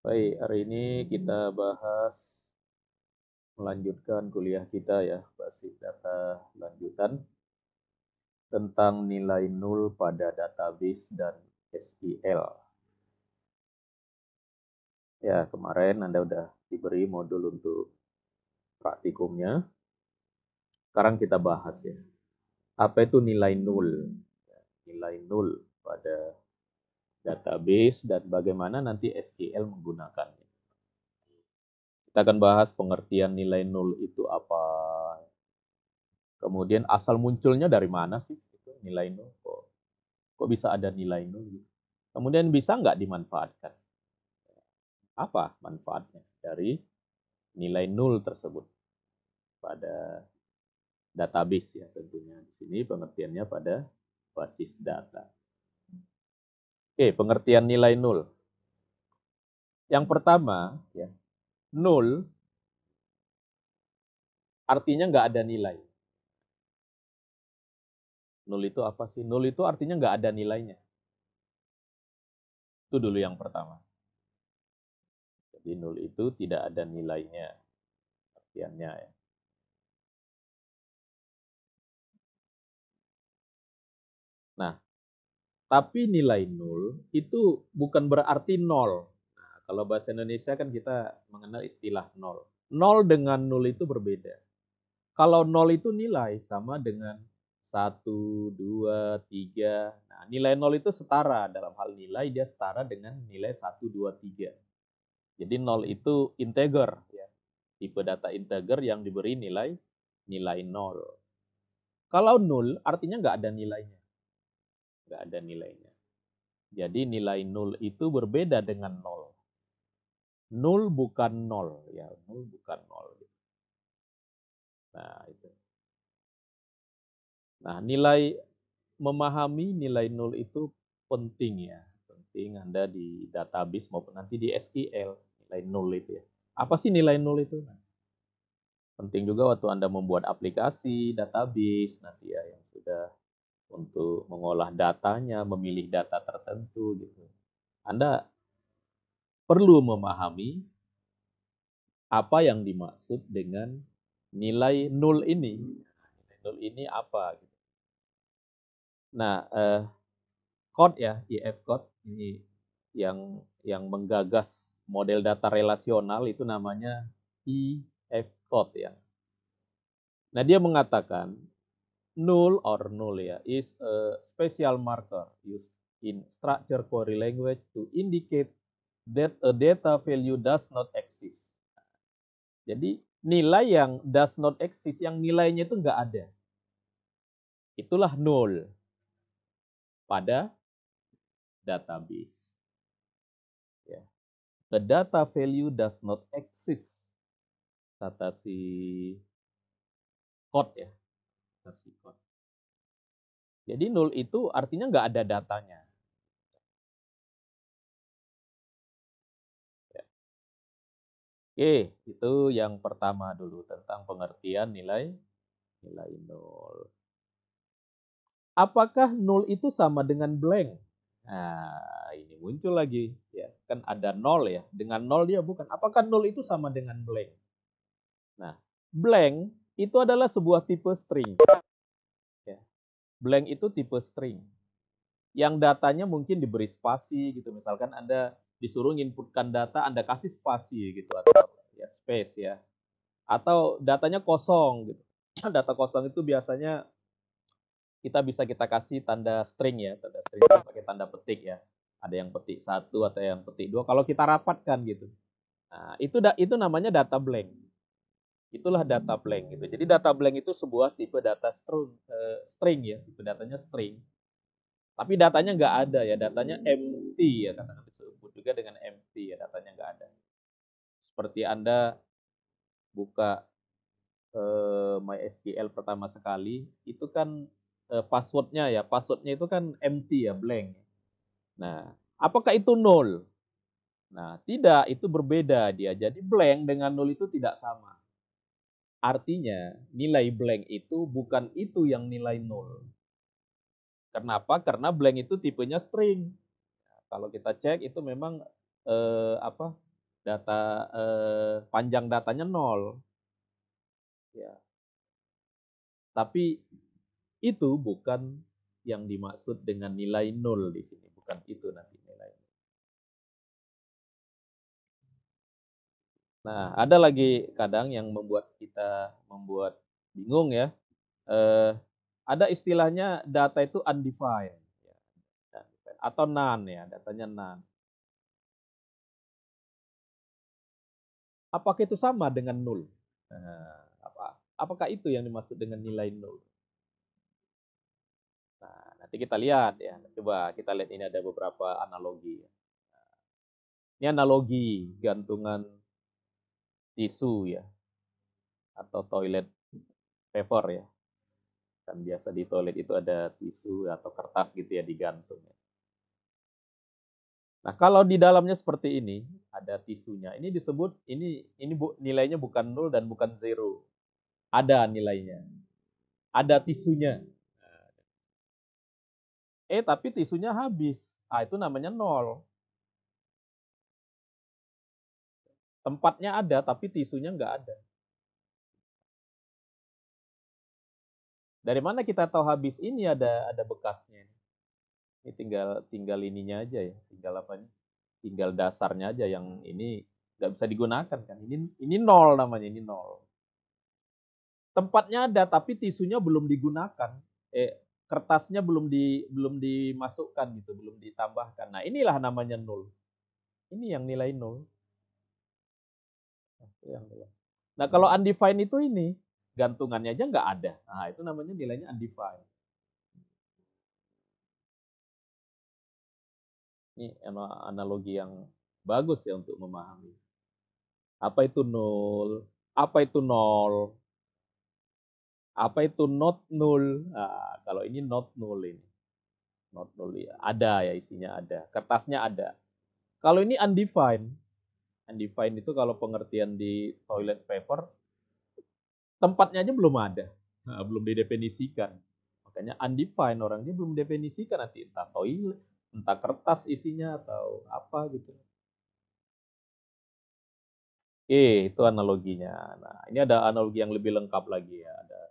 Baik, hari ini kita bahas melanjutkan kuliah kita ya, basis data lanjutan tentang nilai nol pada database dan SQL. Ya, kemarin Anda udah diberi modul untuk praktikumnya. Sekarang kita bahas ya, apa itu nilai nol? Nilai nol pada database dan bagaimana nanti SQL menggunakannya. Kita akan bahas pengertian nilai nol itu apa, kemudian asal munculnya dari mana sih itu nilai nol, kok bisa ada nilai nol gitu. Kemudian bisa nggak dimanfaatkan? Apa manfaatnya dari nilai nol tersebut pada database ya tentunya. Di sini pengertiannya pada basis data. Oke, pengertian nilai nol. Yang pertama ya, nol artinya nggak ada nilai. Nol itu apa sih? Nol itu artinya nggak ada nilainya. Itu dulu yang pertama. Jadi nol itu tidak ada nilainya. Artiannya ya. Nah, tapi nilai nol itu bukan berarti nol. Nah, kalau bahasa Indonesia kan kita mengenal istilah nol. Nol dengan nol itu berbeda. Kalau nol itu nilai sama dengan satu, 2, 3. Nah, nilai nol itu setara. Dalam hal nilai dia setara dengan nilai 1, 2, 3. Jadi nol itu integer ya. Tipe data integer yang diberi nilai nol. Kalau nol artinya nggak ada nilainya. Nggak ada nilainya. Jadi nilai nol itu berbeda dengan nol. Nol bukan nol ya, nol bukan nol. Nah, itu. Nah, memahami nilai nol itu penting ya. Penting Anda di database maupun nanti di SQL, nilai nol itu ya. Apa sih nilai nol itu? Nah, penting juga waktu Anda membuat aplikasi, database nanti ya yang sudah untuk mengolah datanya, memilih data tertentu gitu. Anda perlu memahami apa yang dimaksud dengan nilai nol ini. Nilai nol ini apa? Gitu. Nah, code ya, IF code ini yang menggagas model data relasional itu namanya IF code ya. Nah, dia mengatakan null ya is a special marker used in structure query language to indicate that a data value does not exist. Jadi nilai yang does not exist, yang nilainya itu nggak ada, itulah null pada database. Ya. The data value does not exist, kata si code ya, kata si code. Jadi null itu artinya nggak ada datanya. Ya. Oke, itu yang pertama dulu tentang pengertian nilai nol. Apakah nol itu sama dengan blank? Nah, ini muncul lagi ya. Kan ada nol ya. Dengan nol dia bukan. Apakah nol itu sama dengan blank? Nah, blank itu adalah sebuah tipe string ya. Blank itu tipe string yang datanya mungkin diberi spasi gitu. Misalkan Anda disuruh inputkan data, Anda kasih spasi gitu atau ya space ya. Atau datanya kosong gitu. Data kosong itu biasanya kita kasih tanda string ya, tanda string itu pakai tanda petik ya. Ada yang petik satu atau yang petik dua. Kalau kita rapatkan gitu, nah itu namanya data blank. Itulah data blank gitu. Jadi data blank itu sebuah tipe data string ya, tipe datanya string. Tapi datanya nggak ada ya, datanya empty ya, katakan disebut juga dengan empty ya, datanya nggak ada. Seperti Anda buka MySQL pertama sekali, itu kan passwordnya ya, passwordnya itu kan empty ya, blank. Nah, apakah itu nol? Nah, tidak, itu berbeda dia. Jadi blank dengan nol itu tidak sama. Artinya, nilai blank itu bukan itu yang nilai nol. Kenapa? Karena blank itu tipenya string. Nah, kalau kita cek itu memang apa? data panjang datanya 0, ya. Tapi itu bukan yang dimaksud dengan nilai 0 di sini, bukan itu nanti nilai. Nah, ada lagi kadang yang membuat kita bingung ya, eee, ada istilahnya data itu undefined ya, atau none ya, datanya none. Apakah itu sama dengan nol? Nah, apakah itu yang dimaksud dengan nilai nol? Nah, nanti kita lihat ya, coba kita lihat ini ada beberapa analogi. Ini analogi gantungan tisu ya, atau toilet paper ya. Kan biasa di toilet itu ada tisu atau kertas gitu ya digantung ya. Nah, kalau di dalamnya seperti ini, ada tisunya. Ini disebut nilainya bukan nol dan bukan zero. Ada nilainya. Ada tisunya. Tapi tisunya habis. Ah, itu namanya nol. Tempatnya ada, tapi tisunya nggak ada. Dari mana kita tahu habis? Ini ada bekasnya. Ini tinggal ininya aja ya, tinggal apanya? Tinggal dasarnya aja yang ini nggak bisa digunakan kan. Ini nol namanya, ini nol. Tempatnya ada tapi tisunya belum digunakan. Kertasnya belum dimasukkan gitu, belum ditambahkan. Nah, inilah namanya nol. Ini yang nilai nol. Nah, kalau undefined itu ini gantungannya aja nggak ada. Nah, itu namanya nilainya undefined. Ini analogi yang bagus ya untuk memahami. Apa itu nol? Apa itu nol? Apa itu not null? Nah, kalau ini not null ini. Not null ya. Ada ya isinya ada. Kertasnya ada. Kalau ini undefined. Undefined itu kalau pengertian di toilet paper, tempatnya aja belum ada. Nah, belum didefinisikan. Makanya undefined, orangnya belum definisikan nanti entah toilet, entah kertas isinya atau apa gitu. Itu analoginya. Nah, ini ada analogi yang lebih lengkap lagi ya. Ada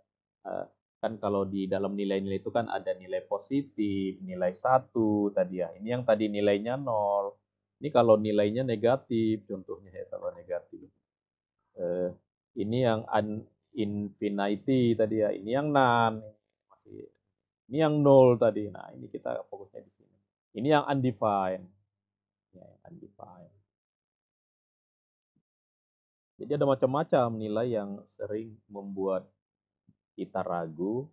eh, kan kalau di dalam nilai-nilai itu kan ada nilai positif, nilai satu tadi ya. Ini yang tadi nilainya nol. Ini kalau nilainya negatif, contohnya ya kalau negatif. Eh, ini yang infinity tadi ya. Ini yang none. Ini yang nol tadi. Nah, ini kita fokusnya di sini. Ini yang undefined. Ya, yang undefined. Jadi ada macam-macam nilai yang sering membuat kita ragu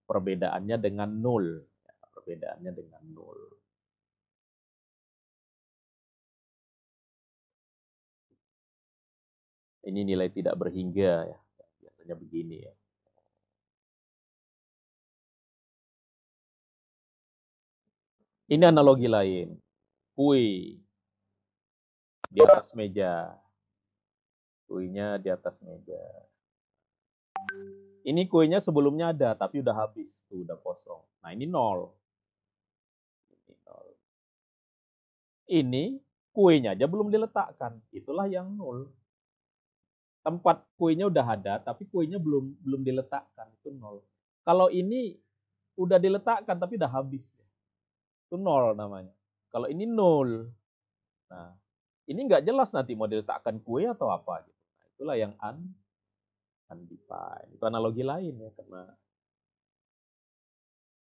perbedaannya dengan nol. Ya, perbedaannya dengan nol. Ini nilai tidak berhingga ya. Biasanya begini ya. Ini analogi lain. Kue di atas meja. Kuenya di atas meja. Ini kuenya sebelumnya ada, tapi udah habis. Tuh, udah kosong. Nah, ini nol. Ini nol. Ini kuenya aja belum diletakkan. Itulah yang nol. Tempat kuenya udah ada, tapi kuenya belum diletakkan. Itu nol. Kalau ini udah diletakkan, tapi udah habis. Itu nol namanya. Kalau ini nol. Nah, ini nggak jelas nanti mau diletakkan kue atau apa. Gitu. Nah, itulah yang undefined. Itu analogi lain ya, karena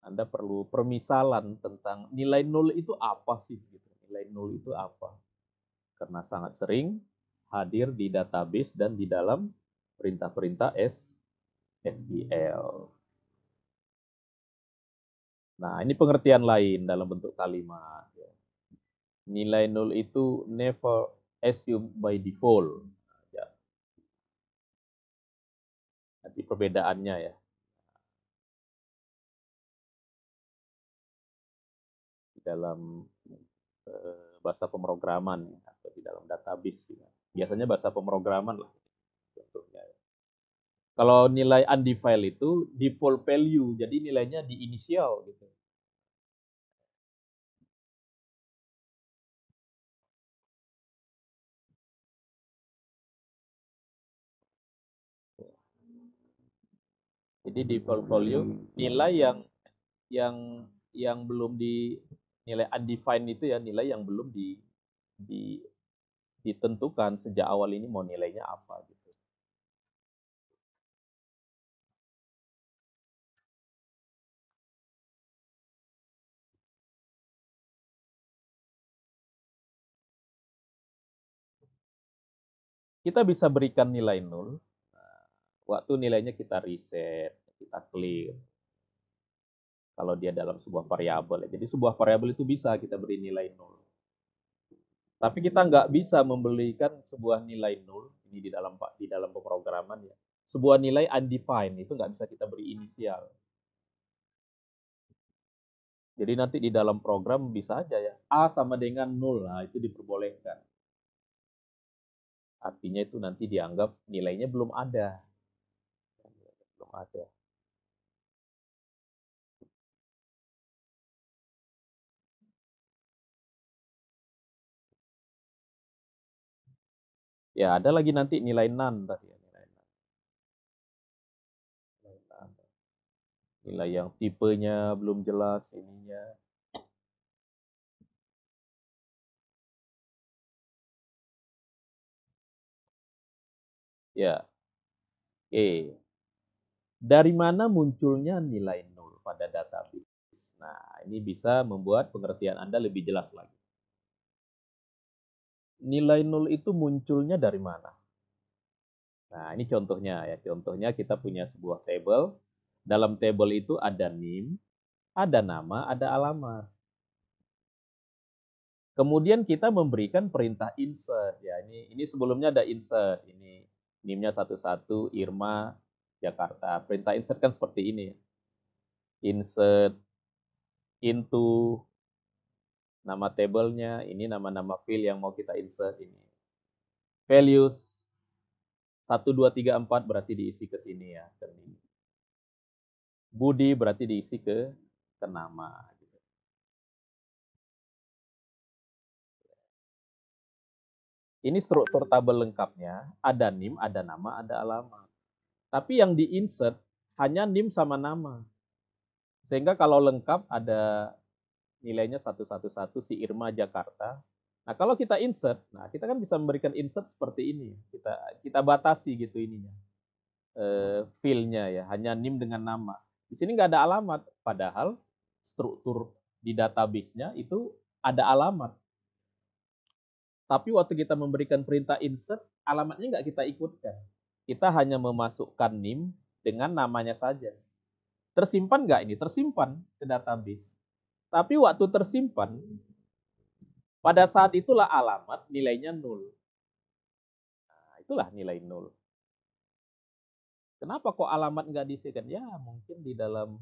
Anda perlu permisalan tentang nilai nol itu apa sih. Gitu. Nilai nol itu apa. Karena sangat sering hadir di database dan di dalam perintah-perintah SQL. Nah, ini pengertian lain dalam bentuk kalimat. Ya. Nilai nol itu never assume by default. Ya, nanti perbedaannya ya. Di dalam bahasa pemrograman ya, atau di dalam database. Ya. Biasanya bahasa pemrograman lah contohnya. Ya. Kalau nilai undefined itu default value, jadi nilainya di inisial gitu. Jadi di portfolio nilai yang yang belum di nilai undefined itu ya, nilai yang belum di ditentukan sejak awal ini mau nilainya apa gitu. Kita bisa berikan nilai nol waktu nilainya kita riset, kita clear kalau dia dalam sebuah variabel. Jadi sebuah variabel itu bisa kita beri nilai nol. Tapi kita nggak bisa membelikan sebuah nilai nol ini di dalam pemrograman ya. Sebuah nilai undefined itu nggak bisa kita beri inisial. Jadi nanti di dalam program bisa aja ya A sama dengan nol, nah itu diperbolehkan. Artinya itu nanti dianggap nilainya belum ada, belum ada. Ya ada lagi nanti nilai none tadi ya, nilai none. Nilai none. Nilai yang tipenya belum jelas ininya. Ya, oke. Dari mana munculnya nilai nol pada database? Nah, ini bisa membuat pengertian Anda lebih jelas lagi. Nilai nol itu munculnya dari mana? Nah, ini contohnya ya. Contohnya kita punya sebuah table. Dalam table itu ada NIM, ada nama, ada alamat. Kemudian kita memberikan perintah insert. Ya, ini sebelumnya ada insert. Ini NIM-nya 11 Irma Jakarta. Perintah insert kan seperti ini. Insert into nama tabelnya, ini nama-nama field yang mau kita insert ini. Values 1, 2, 3, 4 berarti diisi ke sini ya. Budi berarti diisi ke nama. Ini struktur tabel lengkapnya, ada NIM, ada nama, ada alamat. Tapi yang di-insert hanya NIM sama nama. Sehingga kalau lengkap ada nilainya 111 si Irma Jakarta. Nah, kalau kita insert, nah kita kan bisa memberikan insert seperti ini. Kita batasi gitu ininya. Field-nya ya, hanya NIM dengan nama. Di sini nggak ada alamat, padahal struktur di database-nya itu ada alamat. Tapi waktu kita memberikan perintah insert, alamatnya nggak kita ikutkan. Kita hanya memasukkan NIM dengan namanya saja. Tersimpan nggak ini? Tersimpan ke database. Tapi waktu tersimpan, pada saat itulah alamat nilainya nol. Nah, itulah nilai nol. Kenapa kok alamat nggak diisikan? Ya mungkin di dalam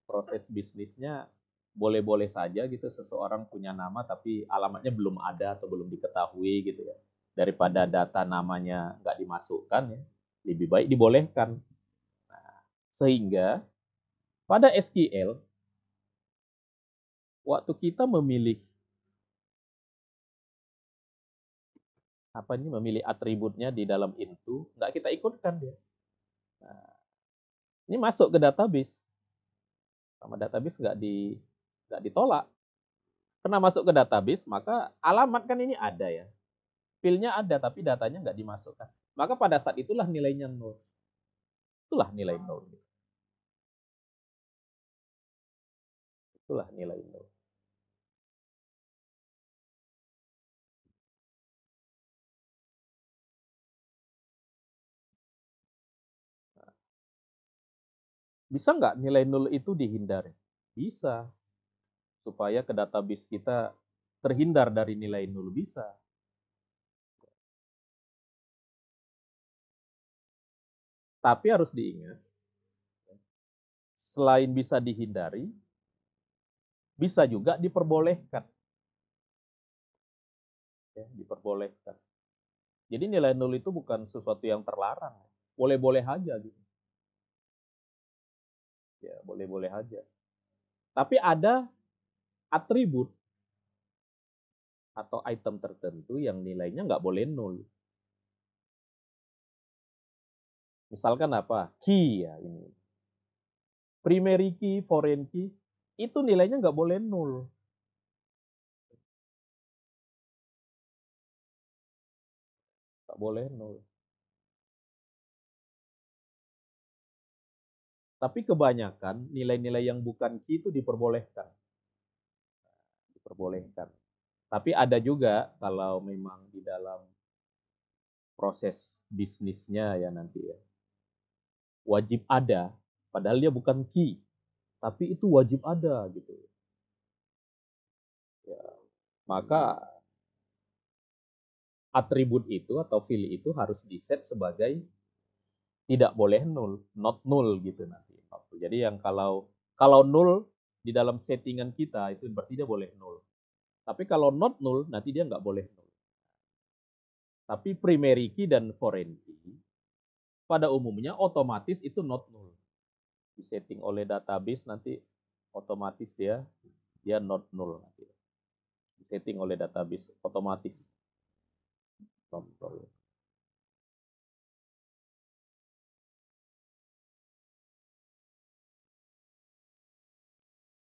proses bisnisnya boleh-boleh saja gitu seseorang punya nama tapi alamatnya belum ada atau belum diketahui gitu ya. Daripada data namanya nggak dimasukkan ya, lebih baik dibolehkan. Sehingga pada SQL waktu kita memilih memilih atributnya di dalam into nggak kita ikutkan dia. Nah, ini masuk ke database sama database nggak ditolak. Karena masuk ke database maka alamat kan ini ada ya. File-nya ada tapi datanya nggak dimasukkan. Maka pada saat itulah nilainya nol. Itulah nilai nol. Itulah nilai nol. Bisa nggak nilai nol itu dihindari? Bisa. Supaya ke database kita terhindar dari nilai nol bisa. Tapi harus diingat, selain bisa dihindari, bisa juga diperbolehkan. Ya, diperbolehkan. Jadi nilai nol itu bukan sesuatu yang terlarang. Boleh-boleh aja gitu. Ya, boleh-boleh aja. Tapi ada atribut atau item tertentu yang nilainya nggak boleh nol. Misalkan apa? Key ya ini. Primary key, foreign key, itu nilainya nggak boleh nol. Nggak boleh nol. Tapi kebanyakan nilai-nilai yang bukan key itu diperbolehkan. Diperbolehkan. Tapi ada juga kalau memang di dalam proses bisnisnya ya nanti ya, wajib ada, padahal dia bukan key, tapi itu wajib ada gitu. Ya, maka atribut itu atau field itu harus diset sebagai tidak boleh nul, not null gitu nanti. Jadi yang kalau nul di dalam settingan kita itu berarti dia boleh nul. Tapi kalau not null nanti dia nggak boleh nul. Tapi primary key dan foreign key pada umumnya otomatis itu not null. Disetting oleh database nanti otomatis dia not null nanti. Disetting oleh database otomatis.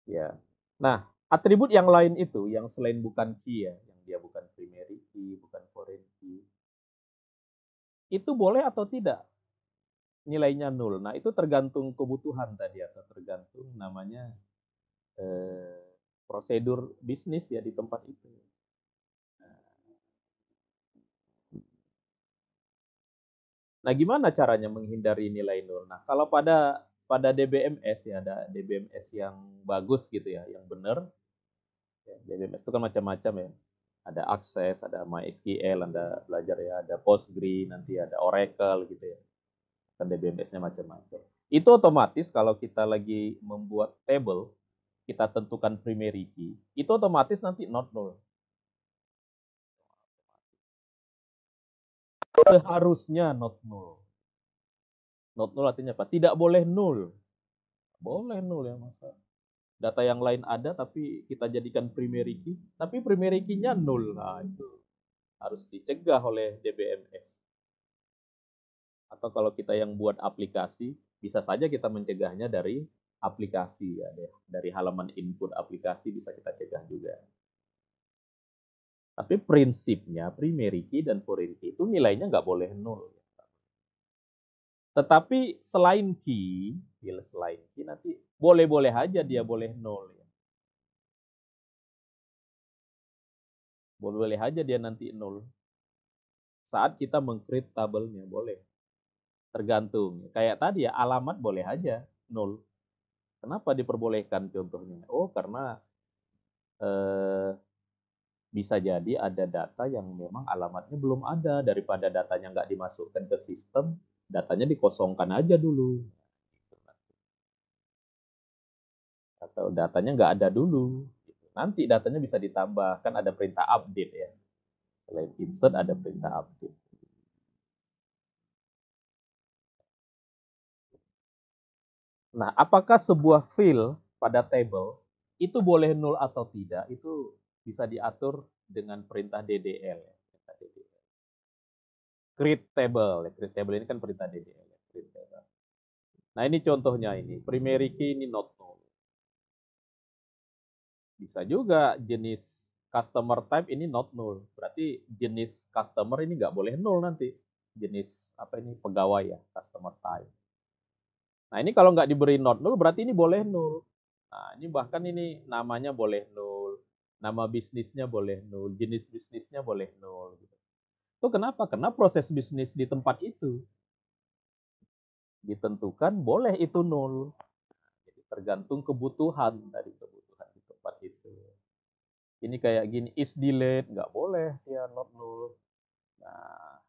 Ya. Nah, atribut yang lain itu yang selain bukan key ya, yang dia bukan primary key, bukan foreign key, itu boleh atau tidak nilainya nol. Nah, itu tergantung kebutuhan tadi atau tergantung namanya eh, prosedur bisnis ya di tempat itu. Nah, gimana caranya menghindari nilai nol? Nah, kalau pada DBMS ya ada DBMS yang bagus gitu ya, yang benar. Ya, DBMS itu kan macam-macam ya. Ada Access, ada MySQL, ada belajar ya, ada Postgre, nanti ada Oracle gitu ya. Kan DBMS-nya macam-macam. Itu otomatis kalau kita lagi membuat table, kita tentukan primary key, itu otomatis nanti not null. Seharusnya not null. Not null artinya apa? Tidak boleh null. Boleh null ya masa. Data yang lain ada tapi kita jadikan primary key, tapi primary key-nya null. Nah, itu harus dicegah oleh DBMS. Atau kalau kita yang buat aplikasi, bisa saja kita mencegahnya dari aplikasi ya, dari halaman input aplikasi bisa kita cegah juga. Tapi prinsipnya primary key dan foreign key itu nilainya nggak boleh nol. Tetapi selain key, selain key nanti boleh-boleh aja dia boleh nol. Ya. Boleh-boleh aja dia nanti nol. Saat kita meng-create tabelnya boleh. Tergantung. Kayak tadi ya alamat boleh aja nol. Kenapa diperbolehkan contohnya? Oh karena eh, bisa jadi ada data yang memang alamatnya belum ada, daripada datanya nggak dimasukkan ke sistem, datanya dikosongkan aja dulu. Atau datanya nggak ada dulu. Nanti datanya bisa ditambah, kan ada perintah update ya. Selain insert ada perintah update. Nah, apakah sebuah field pada table itu boleh nol atau tidak, itu bisa diatur dengan perintah DDL. Ya. Create table. Create table ini kan perintah DDL. Ya. Create table. Nah, ini contohnya ini. Primary key ini not null. Bisa juga jenis customer type ini not null. Berarti jenis customer ini nggak boleh null nanti. Jenis apa ini pegawai ya, customer type. Nah ini kalau nggak diberi not null berarti ini boleh null. Nah ini bahkan ini namanya boleh null. Nama bisnisnya boleh null. Jenis bisnisnya boleh null. Gitu. Itu kenapa? Karena proses bisnis di tempat itu ditentukan boleh itu null. Jadi tergantung kebutuhan dari kebutuhan di tempat itu. Ini kayak gini, is delayed, nggak boleh ya not null. Nah,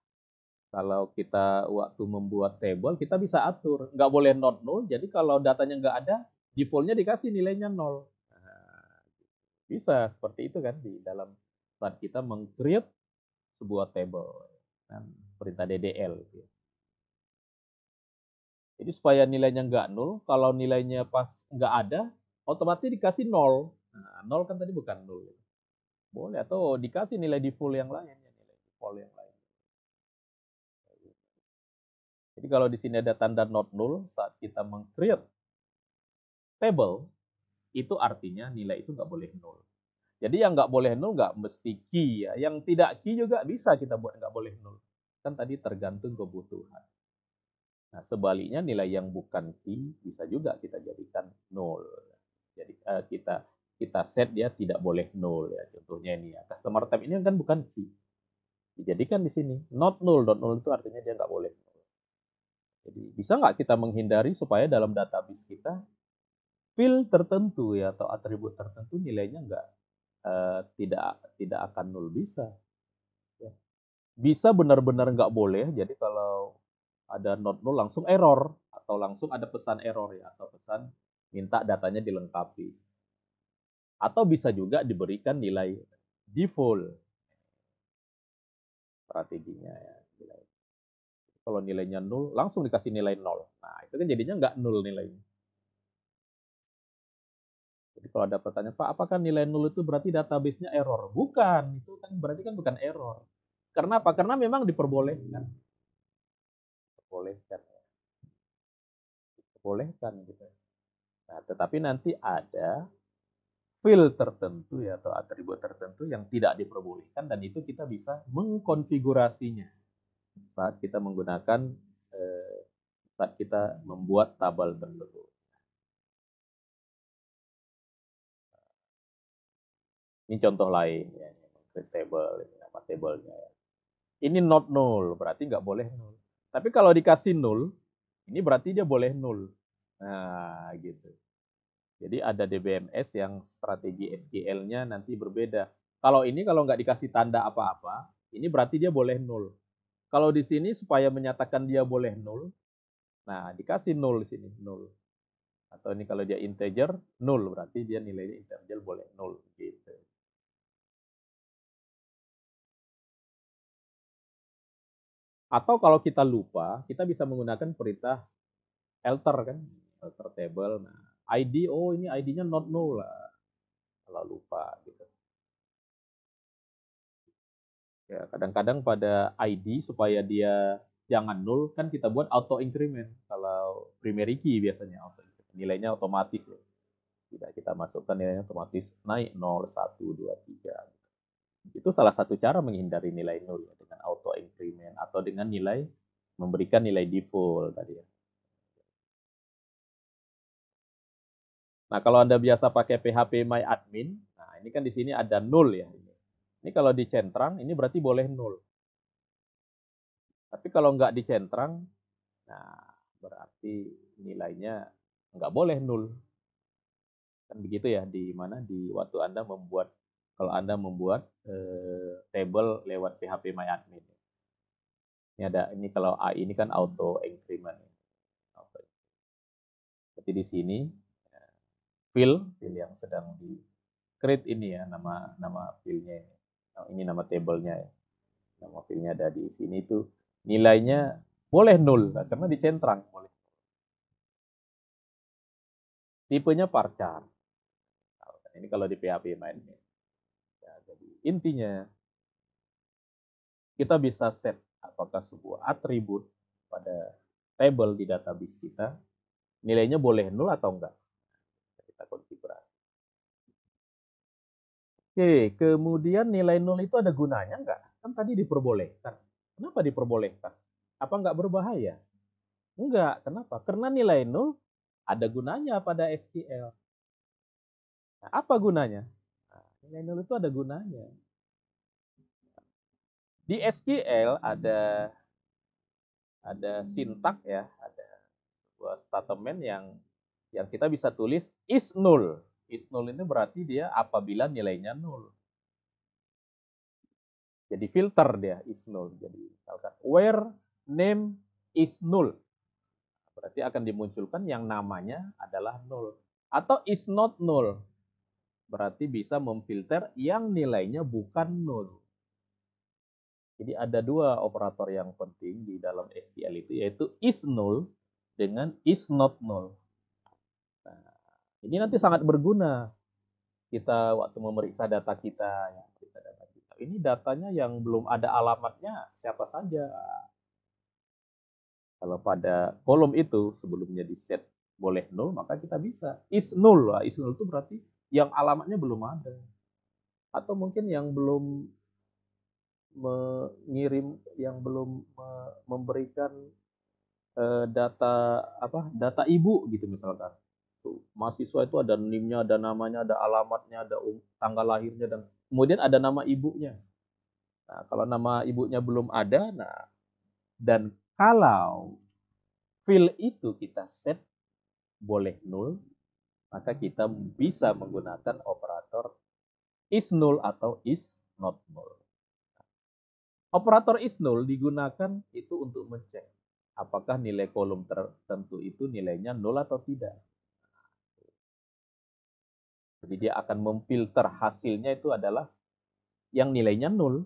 kalau kita waktu membuat table, kita bisa atur. Nggak boleh not null, jadi kalau datanya nggak ada, defaultnya dikasih nilainya nol. Nah, bisa seperti itu kan di dalam saat kita meng-create sebuah table. Kan, perintah DDL. Jadi supaya nilainya nggak nol, kalau nilainya pas nggak ada, otomatis dikasih nol. Nah, nol kan tadi bukan nol. Boleh, atau dikasih nilai default yang lain. Ya, nilai default yang lain. Jadi kalau di sini ada tanda not null, saat kita meng-create table, itu artinya nilai itu nggak boleh null. Jadi yang nggak boleh null nggak mesti key ya. Yang tidak key juga bisa kita buat nggak boleh null. Kan tadi tergantung kebutuhan. Nah, sebaliknya nilai yang bukan key bisa juga kita jadikan null. Jadi kita set dia tidak boleh null ya. Contohnya ini ya. Customer tab ini kan bukan key. Dijadikan di sini not null. Not null itu artinya dia nggak boleh null. Jadi bisa nggak kita menghindari supaya dalam database kita field tertentu ya atau atribut tertentu nilainya nggak tidak akan null bisa. Ya. Bisa benar-benar nggak boleh. Jadi kalau ada not null langsung error atau langsung ada pesan error ya atau pesan minta datanya dilengkapi. Atau bisa juga diberikan nilai default strateginya ya. Kalau nilainya nol langsung dikasih nilai nol. Nah itu kan jadinya nggak nol nilainya. Jadi kalau ada pertanyaan, Pak, apakah nilai nol itu berarti database-nya error? Bukan, itu kan berarti kan bukan error. Karena apa? Karena memang diperbolehkan. Diperbolehkan. Diperbolehkan gitu. Nah, tetapi nanti ada field tertentu ya atau atribut tertentu yang tidak diperbolehkan dan itu kita bisa mengkonfigurasinya saat kita menggunakan saat kita membuat tabel tersebut. Ini contoh lain ya, table, ini nama tabelnya ya. Ini not null, berarti nggak boleh null. Tapi kalau dikasih null, ini berarti dia boleh null. Nah, gitu. Jadi ada DBMS yang strategi SQL-nya nanti berbeda. Kalau ini kalau nggak dikasih tanda apa-apa, ini berarti dia boleh null. Kalau di sini supaya menyatakan dia boleh null, nah dikasih null di sini, null. Atau ini kalau dia integer, null berarti dia nilainya integer boleh null gitu. Atau kalau kita lupa, kita bisa menggunakan perintah alter kan, alter table. Nah, ID, oh ini ID-nya not null lah. Kalau lupa gitu. Ya, kadang-kadang pada ID supaya dia jangan null kan kita buat auto increment. Kalau primary key biasanya auto increment. Nilainya otomatis ya. Tidak kita masukkan nilainya otomatis naik 0, 1, 2, 3. Itu salah satu cara menghindari nilai nol ya, dengan auto increment atau dengan nilai memberikan nilai default tadi ya. Nah, kalau Anda biasa pakai PHP My Admin, nah ini kan di sini ada null ya. Ini kalau dicentrang, ini berarti boleh null. Tapi kalau nggak dicentrang, nah berarti nilainya nggak boleh null. Kan begitu ya di mana di waktu Anda membuat kalau Anda membuat table lewat PHP My Admin. Ini ada ini kalau AI ini kan auto increment. Seperti di sini field yang sedang di create ini ya nama nama fieldnya ini. Nah, ini nama tablenya ya. Nama fieldnya ada di sini itu nilainya boleh nol karena dicentrang boleh. Tipenya varchar. Ini kalau di PHP mainnya. Ya, jadi intinya kita bisa set apakah sebuah atribut pada table di database kita nilainya boleh nol atau enggak. Kita konfigurasi. Oke, kemudian nilai nol itu ada gunanya enggak? Kan tadi diperbolehkan. Kenapa diperbolehkan? Apa enggak berbahaya? Enggak. Kenapa? Karena nilai nol ada gunanya pada SQL. Nah, apa gunanya? Nah, nilai nol itu ada gunanya. Di SQL ada sintak ya, ada sebuah statement yang kita bisa tulis is null. Is null ini berarti dia apabila nilainya null. Jadi filter dia is null. Jadi misalkan where name is null. Berarti akan dimunculkan yang namanya adalah null. Atau is not null. Berarti bisa memfilter yang nilainya bukan null. Jadi ada dua operator yang penting di dalam SQL itu, yaitu is null dengan is not null. Nah, ini nanti sangat berguna kita waktu memeriksa data kita. Ya, data kita. Ini datanya yang belum ada alamatnya siapa saja. Kalau pada kolom itu sebelumnya di set boleh nol, maka kita bisa is nul. Is nul itu berarti yang alamatnya belum ada. Atau mungkin yang belum mengirim, yang belum memberikan data data ibu gitu misalkan. Tuh, mahasiswa itu ada NIM-nya, ada namanya, ada alamatnya, ada tanggal lahirnya, dan kemudian ada nama ibunya. Nah, kalau nama ibunya belum ada, nah, dan kalau field itu kita set boleh nul, maka kita bisa menggunakan operator is null atau is not null. Operator is null digunakan itu untuk mencek apakah nilai kolom tertentu itu nilainya nol atau tidak. Jadi dia akan memfilter hasilnya itu adalah yang nilainya nol.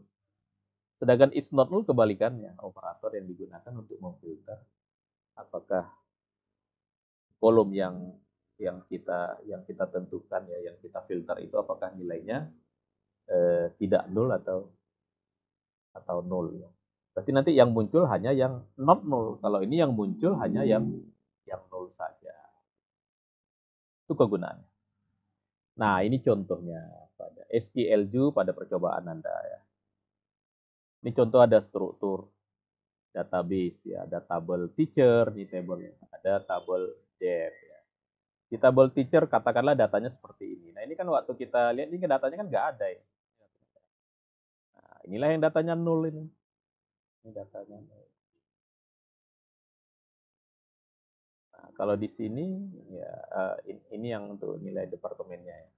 Sedangkan is not null kebalikannya, operator yang digunakan untuk memfilter apakah kolom yang kita tentukan ya, yang kita filter itu apakah nilainya tidak nol atau nol ya. Berarti nanti yang muncul hanya yang not nol. Kalau ini yang muncul hanya yang nol saja. Itu kegunaannya. Nah, ini contohnya pada SQLju pada percobaan Anda ya. Ini contoh ada struktur database ya, ada tabel teacher di tabelnya, ada tabel dev ya. Di tabel teacher katakanlah datanya seperti ini. Nah, ini kan waktu kita lihat ini datanya kan nggak ada ya. Nah, inilah yang datanya nol ini. Ini datanya nol. Nah, kalau di sini ya ini yang untuk nilai departemennya ya.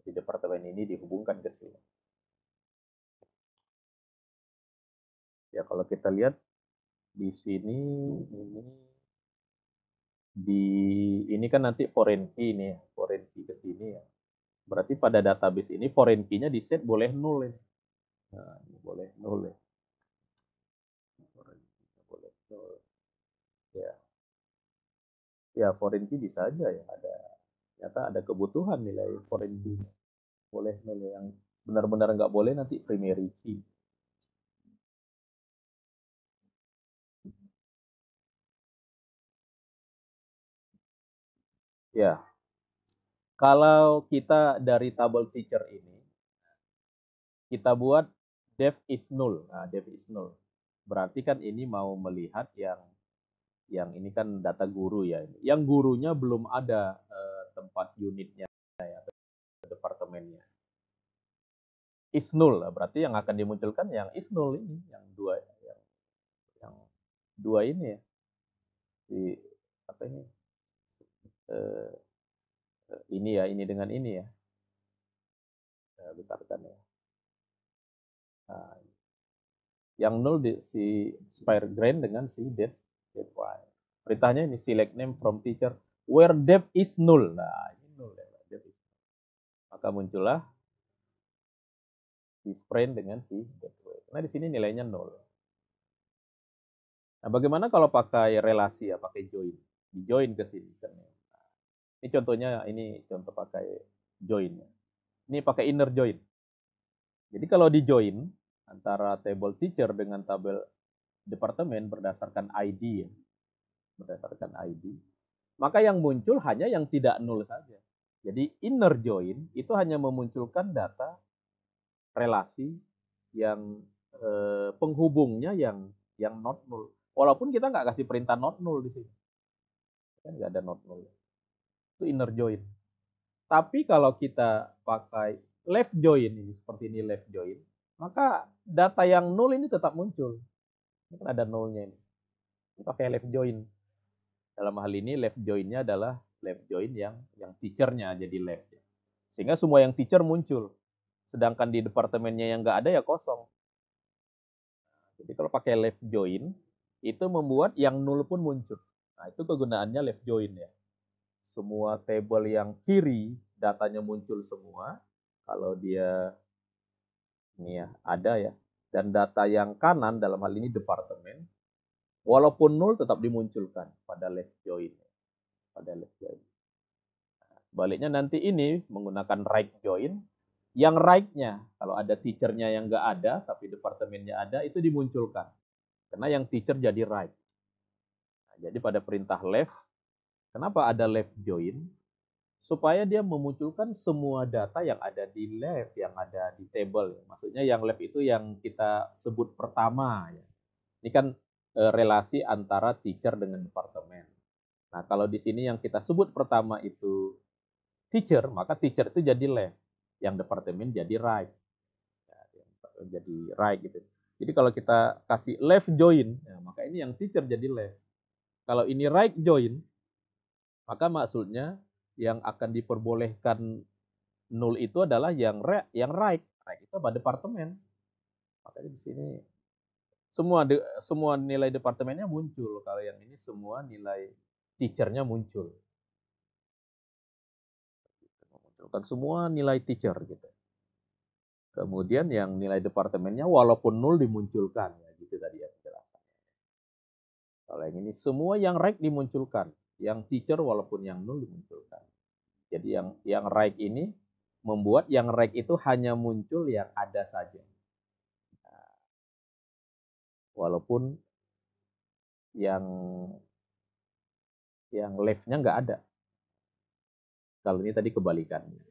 Di departemen ini dihubungkan ke sini. Ya kalau kita lihat di sini ini kan nanti foreign key ini ya, foreign key ke sini ya. Berarti pada database ini foreign key-nya di set boleh nol ini. Nah, ini boleh nol ya. Boleh nol. Ya. Ya foreign key bisa aja ya, ternyata ada kebutuhan nilai foreign key. Boleh nol ya. Yang benar-benar nggak boleh nanti primary key. Ya, kalau kita dari tabel teacher ini, kita buat def is null. Nah, def is null. Berarti kan ini mau melihat yang ini kan data guru ya. Yang gurunya belum ada tempat unitnya ya, departemennya. Is null. Berarti yang akan dimunculkan yang is null ini, yang yang dua ini ya. Di apa ini? Eh, ini ya, ini dengan ini ya. Besarkan ya. Nah, yang nol di si spire grain dengan si def y. Perintahnya ini select name from teacher where def is null. Nah, ini null ya, def is. Maka muncullah si sprint dengan si def y. Karena di sini nilainya nol. Nah, bagaimana kalau pakai relasi ya, pakai join? Di join ke sini. Ini contohnya, ini contoh pakai join. Ini pakai inner join. Jadi kalau di join antara table teacher dengan tabel departemen berdasarkan ID ya, berdasarkan ID, maka yang muncul hanya yang tidak nol saja. Jadi inner join itu hanya memunculkan data relasi yang penghubungnya yang not null. Walaupun kita nggak kasih perintah not null di sini, kan nggak ada not null. Itu inner join. Tapi kalau kita pakai left join ini seperti ini left join, maka data yang null ini tetap muncul. Ini kan ada nullnya ini. Ini pakai left join. Dalam hal ini left join-nya adalah left join yang teacher-nya jadi left. Sehingga semua yang teacher muncul. Sedangkan di departemennya yang nggak ada ya kosong. Jadi kalau pakai left join, itu membuat yang null pun muncul. Nah, itu kegunaannya left join ya. Semua table yang kiri, datanya muncul semua. Kalau dia ini ya, ada ya. Dan data yang kanan, dalam hal ini departemen, walaupun nol tetap dimunculkan pada left join. Pada left join. Baliknya nanti ini menggunakan right join, yang right-nya, kalau ada teacher-nya yang nggak ada, tapi departemennya ada, itu dimunculkan. Karena yang teacher jadi right. Jadi pada perintah left, kenapa ada left join? Supaya dia memunculkan semua data yang ada di left, yang ada di table. Maksudnya yang left itu yang kita sebut pertama. Ya. Ini kan relasi antara teacher dengan departemen. Nah, kalau di sini yang kita sebut pertama itu teacher, maka teacher itu jadi left, yang departemen jadi right. Ya, jadi right gitu. Jadi kalau kita kasih left join, ya, maka ini yang teacher jadi left. Kalau ini right join, maka maksudnya yang akan diperbolehkan null itu adalah yang right. Right itu apa? Departemen. Makanya di sini semua nilai departemennya muncul. Kalau yang ini semua nilai teachernya muncul. Memunculkan semua nilai teacher gitu. Kemudian yang nilai departemennya walaupun nol dimunculkan, ya gitu tadi ya penjelasannya. Kalau yang ini semua yang right dimunculkan, yang teacher walaupun yang nol dimunculkan. Jadi yang right ini membuat yang right itu hanya muncul yang ada saja. Nah, walaupun yang left-nya nggak ada. Kalau ini tadi kebalikannya.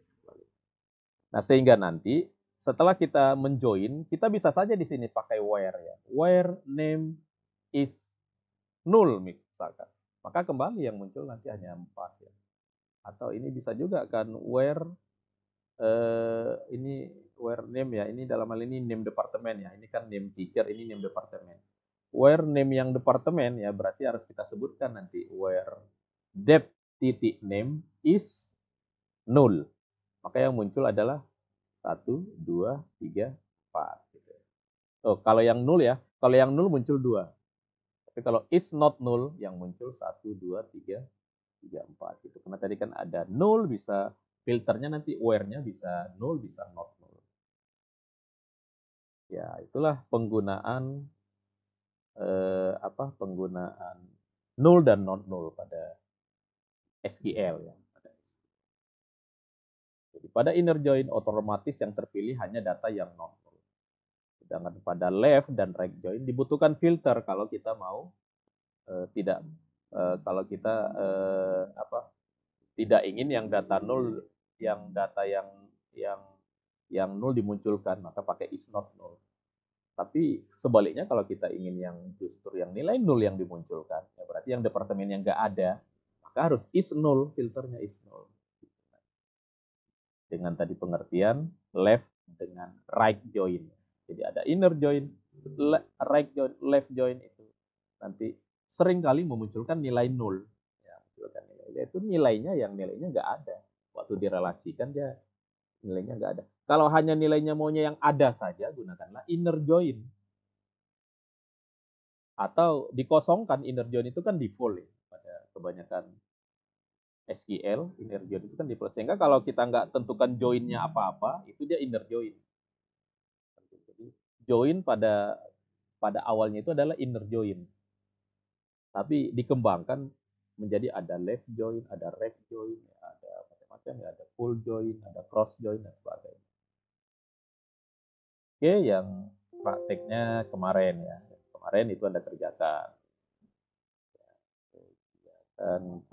Nah, sehingga nanti setelah kita menjoin, kita bisa saja di sini pakai where ya. Where name is null misalkan. Maka kembali yang muncul nanti hanya 4 ya. Atau ini bisa juga kan where ini where name ya. Ini dalam hal ini name departemen ya. Ini kan name teacher, ini name departemen. Where name yang departemen ya berarti harus kita sebutkan nanti where dep titik name is null. Maka yang muncul adalah 1, 2, 3, 4. Gitu. Oh, kalau yang null ya, kalau yang null muncul 2. Tapi kalau is not null, yang muncul 1, 2, 3, 3, 4. Gitu. Karena tadi kan ada null, bisa filternya nanti where-nya bisa null, bisa not null. Ya, itulah penggunaan penggunaan null dan not null pada SQL ya. Jadi pada inner join otomatis yang terpilih hanya data yang non null. Sedangkan pada left dan right join dibutuhkan filter kalau kita mau tidak kalau kita tidak ingin yang data null, yang data yang yang null dimunculkan, maka pakai is not null. Tapi sebaliknya kalau kita ingin yang justru yang nilai null yang dimunculkan, ya berarti yang departemen yang nggak ada, maka harus is null, filternya is null. Dengan tadi pengertian left dengan right join. Jadi ada inner join, right join, left join itu nanti sering kali memunculkan nilai nol. Ya, munculkan nilai. Yaitu nilainya yang nilainya nggak ada. Waktu direlasikan dia nilainya nggak ada. Kalau hanya nilainya maunya yang ada saja, gunakanlah inner join. Atau dikosongkan, inner join itu kan default ya pada kebanyakan SQL, inner join itu kan default. Sehingga kalau kita nggak tentukan joinnya apa-apa, itu dia inner join. Jadi join pada awalnya itu adalah inner join. Tapi dikembangkan menjadi ada left join, ada right join, ada macam-macam ya, ada full join, ada cross join dan sebagainya. Oke, yang prakteknya kemarin ya. Kemarin itu Anda kerjakan. Dan